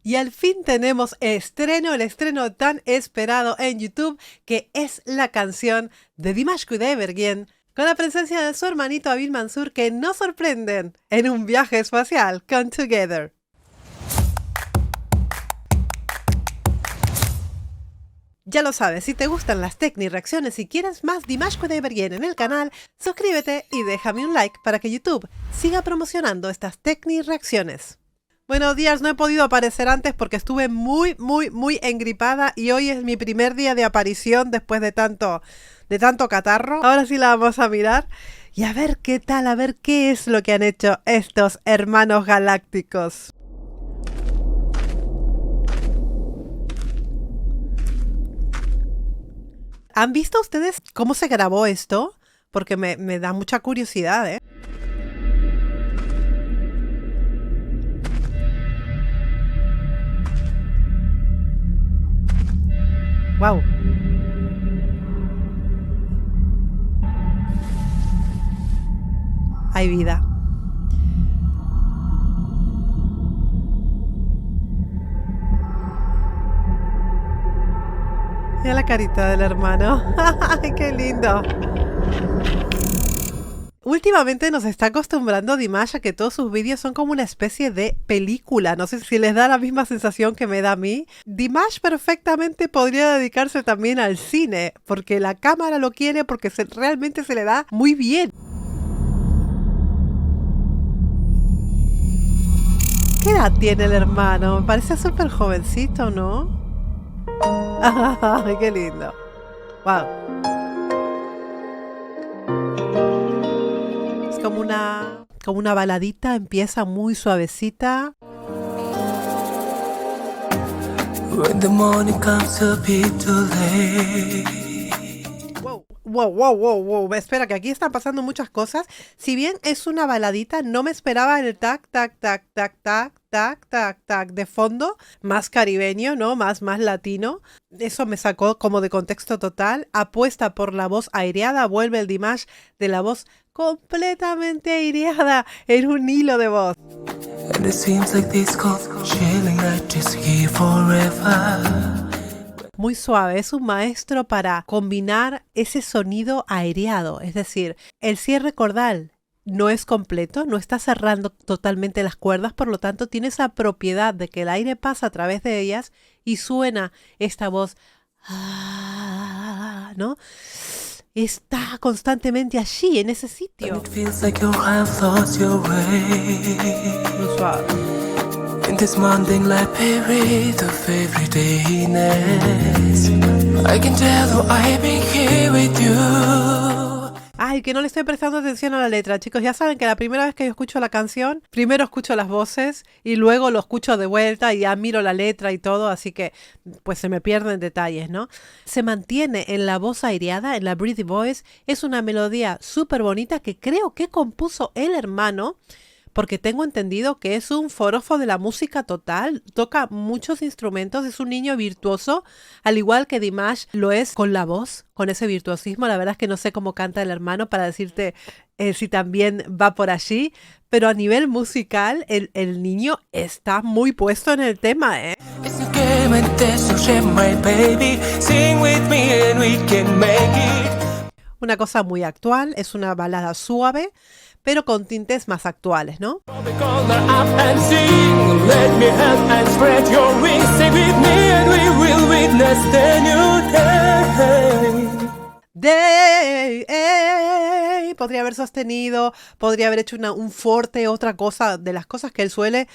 Y al fin tenemos estreno, el estreno tan esperado en YouTube, que es la canción de Dimash Kudaibergen, con la presencia de su hermanito Abir Mansur, que nos sorprenden en un viaje espacial con Together. Ya lo sabes, si te gustan las Tecni reacciones y quieres más Dimash Kudaibergen en el canal, suscríbete y déjame un like para que YouTube siga promocionando estas Tecni reacciones. Buenos días, no he podido aparecer antes porque estuve muy engripada y hoy es mi primer día de aparición después de tanto catarro. Ahora sí la vamos a mirar y a ver qué tal, a ver qué es lo que han hecho estos hermanos galácticos. ¿Han visto ustedes cómo se grabó esto? Porque me da mucha curiosidad, ¿eh? ¡Wow! Hay vida. Mira la carita del hermano. ¡Ay, qué lindo! Últimamente nos está acostumbrando Dimash a que todos sus vídeos son como una especie de película. No sé si les da la misma sensación que me da a mí. Dimash perfectamente podría dedicarse también al cine, porque la cámara lo quiere, porque realmente se le da muy bien. ¿Qué edad tiene el hermano? Me parece súper jovencito, ¿no? ¡Ay, qué lindo! ¡Wow! Es como una baladita, empieza muy suavecita. When the morning comes a bit too late. Wow. Espera, que aquí están pasando muchas cosas. Si bien es una baladita, no me esperaba el tac de fondo, más caribeño, ¿no? Más latino. Eso me sacó como de contexto total. Apuesta por la voz aireada, vuelve el Dimash de la voz completamente aireada en un hilo de voz. And it seems like this cold chilling night is here forever. Muy suave, es un maestro para combinar ese sonido aireado, es decir, el cierre cordal no es completo, no está cerrando totalmente las cuerdas, por lo tanto tiene esa propiedad de que el aire pasa a través de ellas y suena esta voz, ¿no? Está constantemente allí, en ese sitio. It feels like you have lost your way. Muy suave. In this mundane life period of everydayness, I can tell you I've been here with you. Ay, que no le estoy prestando atención a la letra, chicos. Ya saben que la primera vez que yo escucho la canción, primero escucho las voces y luego lo escucho de vuelta y ya miro la letra y todo, así que pues se me pierden detalles, ¿no? Se mantiene en la voz aireada, en la breathy voice. Es una melodía súper bonita que creo que compuso el hermano, porque tengo entendido que es un forofo de la música total, toca muchos instrumentos, es un niño virtuoso, al igual que Dimash lo es con la voz, con ese virtuosismo. La verdad es que no sé cómo canta el hermano para decirte si también va por allí, pero a nivel musical el niño está muy puesto en el tema, ¿eh? It's a game and there's no shame, my baby. Sing with me and we can make it. Una cosa muy actual, es una balada suave, pero con tintes más actuales, ¿no? Up and sing. Let me help and spread your wings. Sing with me and we will witness the new day. Podría haber sostenido, podría haber hecho un forte, otra cosa, de las cosas que él suele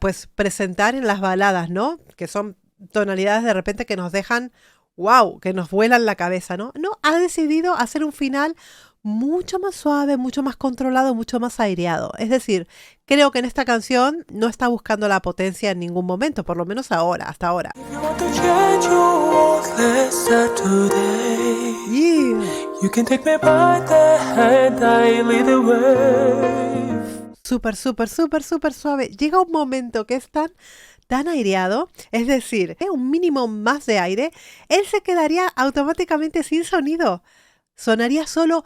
pues presentar en las baladas, ¿no? Que son tonalidades de repente que nos dejan, wow, que nos vuelan la cabeza, ¿no? No, ha decidido hacer un final mucho más suave, mucho más controlado, mucho más aireado. Es decir, creo que en esta canción no está buscando la potencia en ningún momento, por lo menos ahora, hasta ahora. If you want to change your world, let's start today. Yeah. You can take me by the hand, I lead the way. Súper suave. Llega un momento que es tan aireado, es decir, un mínimo más de aire, él se quedaría automáticamente sin sonido. Sonaría solo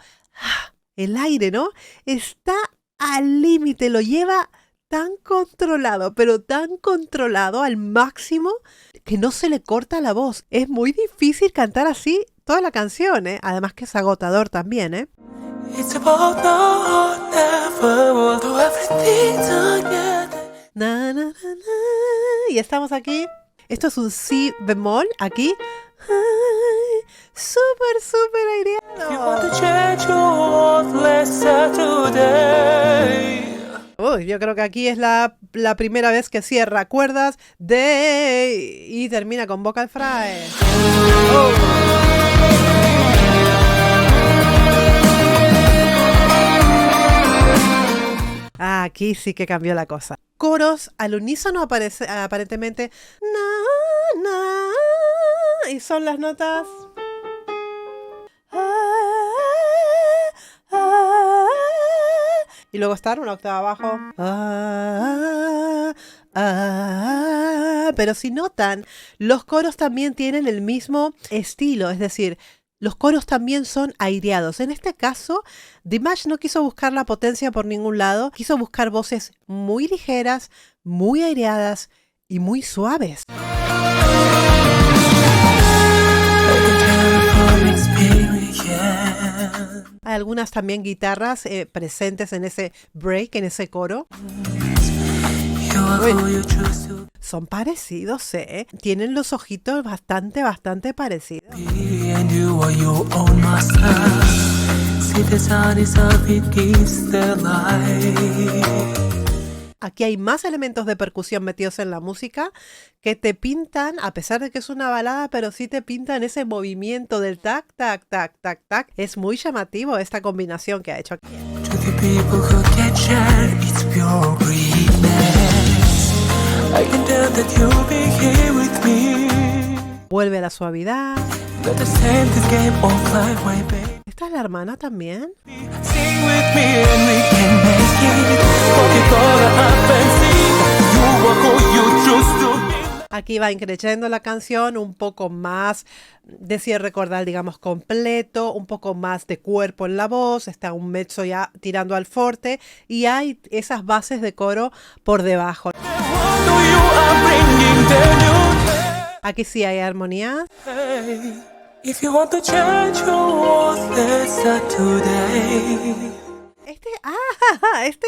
el aire, ¿no? Está al límite, lo lleva tan controlado, pero tan controlado al máximo que no se le corta la voz. Es muy difícil cantar así toda la canción, ¿eh? Además que es agotador también, ¿eh? It's about now or never, we'll do everything together. Na, na, na, na. Y estamos aquí. Esto es un si bemol, aquí. Ay, súper, súper You want to aireado. change your world, let's start today. Uy, yo creo que aquí es la primera vez que cierra cuerdas de y termina con vocal fry. Aquí sí que cambió la cosa. Coros al unísono aparece aparentemente na, na, y son las notas y luego están una octava abajo. Pero si notan, los coros también tienen el mismo estilo, es decir, los coros también son aireados. En este caso, Dimash no quiso buscar la potencia por ningún lado, quiso buscar voces muy ligeras, muy aireadas y muy suaves. Hay algunas también guitarras presentes en ese break, en ese coro. Son parecidos, ¿eh? Tienen los ojitos bastante parecidos. Aquí hay más elementos de percusión metidos en la música que te pintan, a pesar de que es una balada, pero sí te pintan ese movimiento del tac, tac, tac, tac, tac. Es muy llamativo esta combinación que ha hecho aquí. Vuelve a la suavidad. ¿Esta es la hermana también? Aquí va increciendo la canción, un poco más de cierre cordal, digamos, completo, un poco más de cuerpo en la voz, está un mezzo ya tirando al forte y hay esas bases de coro por debajo. Aquí sí hay armonía.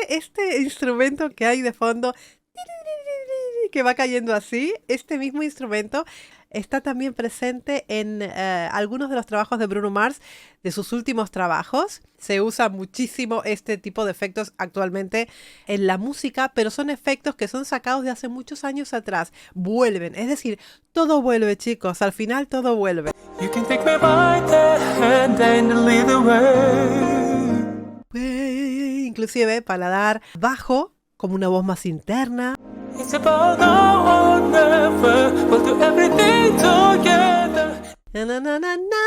Este instrumento que hay de fondo que va cayendo así, este mismo instrumento está también presente en algunos de los trabajos de Bruno Mars, de sus últimos trabajos. Se usa muchísimo este tipo de efectos actualmente en la música, pero son efectos que son sacados de hace muchos años atrás. Vuelven, es decir, todo vuelve, chicos, al final todo vuelve. You can take me by the hand and lead the way. Inclusive paladar bajo, como una voz más interna. It's about now or never, we'll do everything together. Na, na, na, na, na.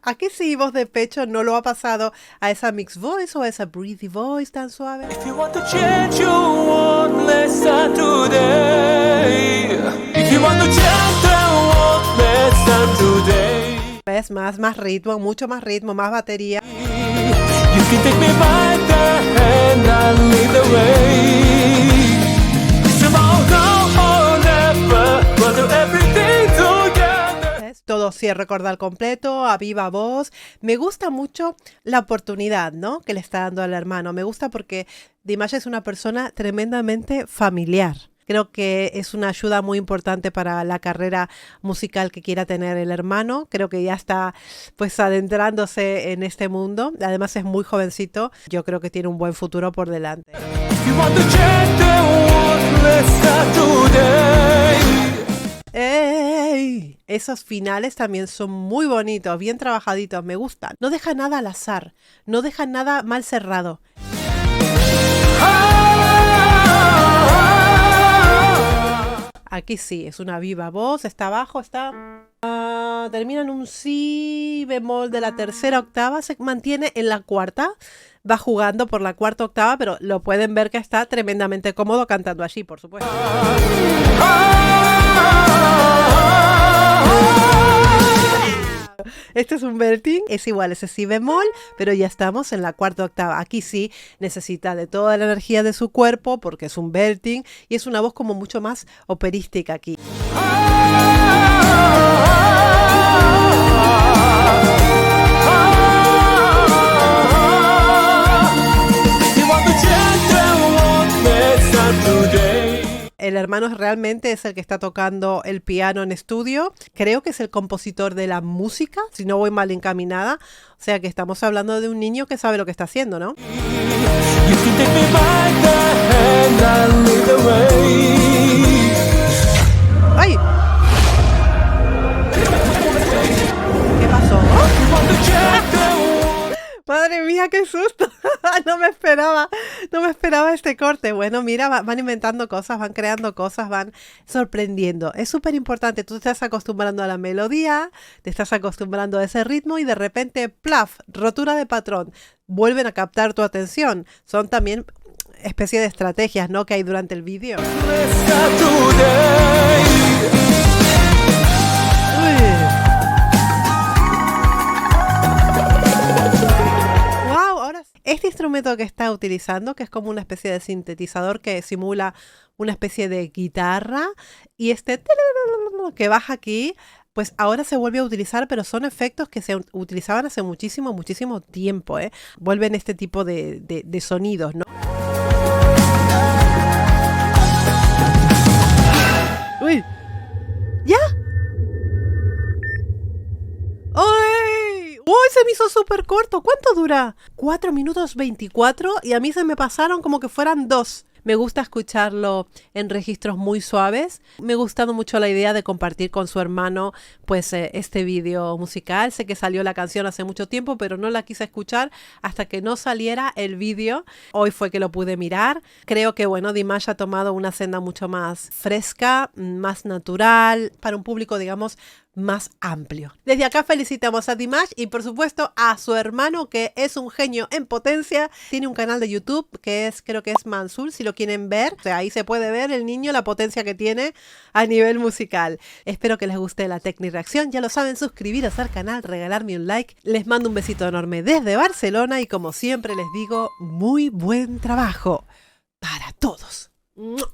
Aquí sí, voz de pecho no lo ha pasado a esa mixed voice o a esa breathy voice tan suave. If you want to change your world, let's start today. If you want to change the world, let's start today. ¿Ves? Más ritmo, mucho más ritmo, más batería. You can take me by the hand and lead the way. It's about now or never, we'll do everything together. ¿Ves? Todo cierre cordal completo, a viva voz. Me gusta mucho la oportunidad, ¿no?, que le está dando al hermano. Me gusta porque Dimash es una persona tremendamente familiar. Creo que es una ayuda muy importante para la carrera musical que quiera tener el hermano. Creo que ya está pues adentrándose en este mundo. Además es muy jovencito. Yo creo que tiene un buen futuro por delante. If you want to change the world, let's start today. ¡Ey! Esos finales también son muy bonitos, bien trabajaditos, me gustan. No deja nada al azar, no deja nada mal cerrado. Aquí sí, es una viva voz, está abajo, está... termina en un si bemol de la tercera octava, se mantiene en la cuarta, va jugando por la cuarta octava, pero lo pueden ver que está tremendamente cómodo cantando allí, por supuesto. Este es un belting, es igual, ese si bemol, pero ya estamos en la cuarta octava. Aquí sí necesita de toda la energía de su cuerpo porque es un belting y es una voz como mucho más operística aquí. El hermano realmente es el que está tocando el piano en estudio. Creo que es el compositor de la música, si no voy mal encaminada. O sea que estamos hablando de un niño que sabe lo que está haciendo, ¿no? ¡Ay! ¿Qué pasó? Madre mía, qué susto. No me esperaba este corte. Bueno, mira, van inventando cosas, van creando cosas, van sorprendiendo. Es súper importante. Tú te estás acostumbrando a la melodía, te estás acostumbrando a ese ritmo y de repente, plaf, rotura de patrón. Vuelven a captar tu atención. Son también especie de estrategias, ¿no?, que hay durante el vídeo. Este instrumento que está utilizando, que es como una especie de sintetizador que simula una especie de guitarra, y este que baja aquí, pues ahora se vuelve a utilizar, pero son efectos que se utilizaban hace muchísimo tiempo, ¿eh? Vuelven este tipo de sonidos, ¿no? ¡Uy! ¿Ya? ¡Uy! ¡Uy! Se me hizo súper corto. ¿Cuánto dura? 4 minutos 24 y a mí se me pasaron como que fueran 2. Me gusta escucharlo en registros muy suaves. Me ha gustado mucho la idea de compartir con su hermano pues este vídeo musical. Sé que salió la canción hace mucho tiempo, pero no la quise escuchar hasta que no saliera el vídeo. Hoy fue que lo pude mirar. Creo que bueno, Dimash ha tomado una senda mucho más fresca, más natural, para un público, digamos, más amplio. Desde acá felicitamos a Dimash y por supuesto a su hermano, que es un genio en potencia. Tiene un canal de YouTube que es, creo que es Mansoor, si lo quieren ver. O sea, ahí se puede ver el niño, la potencia que tiene a nivel musical. Espero que les guste la Tecnireacción. Ya lo saben, suscribiros al canal, regalarme un like. Les mando un besito enorme desde Barcelona y como siempre les digo, muy buen trabajo para todos. ¡Mua!